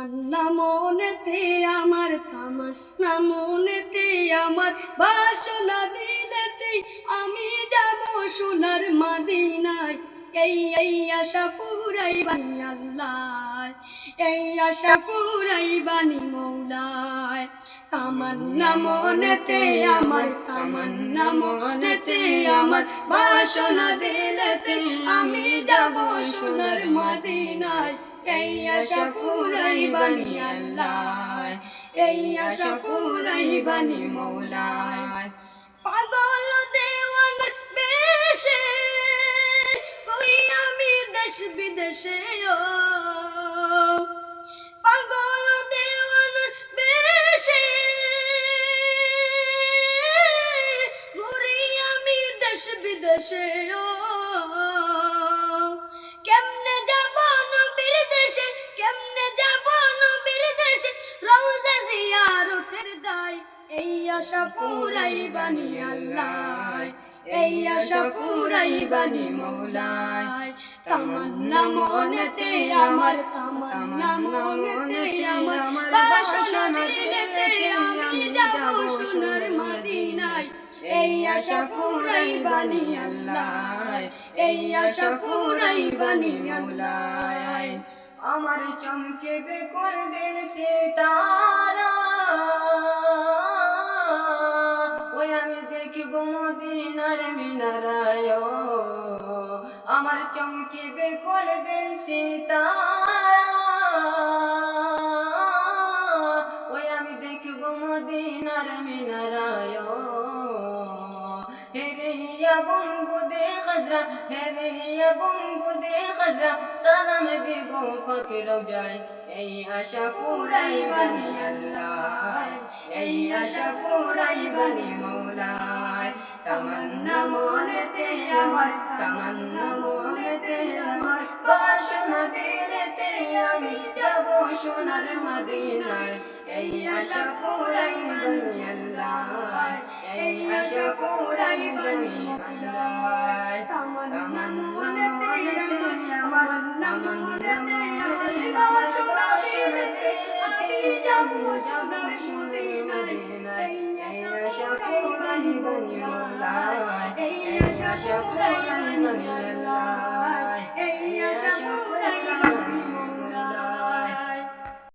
তামান্না মনেতে আমার, তামান্না মনেতে আমার, বাসনা দিলেতে আমি যাব সোনার মদিনায়। এই আশা পুরাইবানি আল্লাহ, এই আশা পুরাইবানি মৌলায়। তামান্না মনেতে আমার, তামান্না মনেতে আমার, বাসনা দিলেতে আমি যাব সোনার মদিনায়। এই আশা পুরাইবানি আল্লাহ, এই আশা পুরাইবানি মৌলায়। পাগল দেওয়ানার বেশে কই আমি দেশ বিদেশে, ও পাগল দেওয়ানার বেশে ঘুরি আমি দেশ বিদেশে। ও কেমনে যাব নবীর দেশে, কেমনে যাব নবীর দেশে, রওজা জিয়ারতের দায়। এই আশা পুরাইবানি আল্লাহ, এই আশা পুরাইবানি মৌলায়। তামান্না মনেতে আমার, তামান্না মনেতে আমার, বাসনা দিলেতে আমি যাব সোনার মদিনায়। এই আশা পুরাইবানি আল্লাহ, এই আশা পুরাইবানি মৌলায়। আমার চমকে বেকুল দিল সে তারা, ওই আমি দেখব মদিনার মিনারায়। আমার চমকে বেকুল দিল সে তারা, ওই আমি দেখব মদিনার মিনারায়। হেরে হিয়া বঙ্গুদে খজরা, হেরে হিয়া বঙ্গুদে খজরা, সালাম দিব পাকে রওজায়। এই আশা পুরাইবানি আল্লাহ, এই আশা পুরাইবানি মৌলায়। তামান্না মনেতে আমার, তামান্না মনেতে আমার, বাসনা দিলেতে আমি যাব সোনার মদিনায়। এই আশা পুরাইবানি আল্লাহ, এই আশা পুরাইবানি আল্লাহ। তামান্না মনেতে আমার, তামান্না মনেতে আমার, বাসনা দিলেতে আমি যাব সোনার মদিনায়। এই আশা পুরাইবানি আল্লাহ, এই আশা পুরাইবানি আল্লাহ, এই আশা পুরাইবানি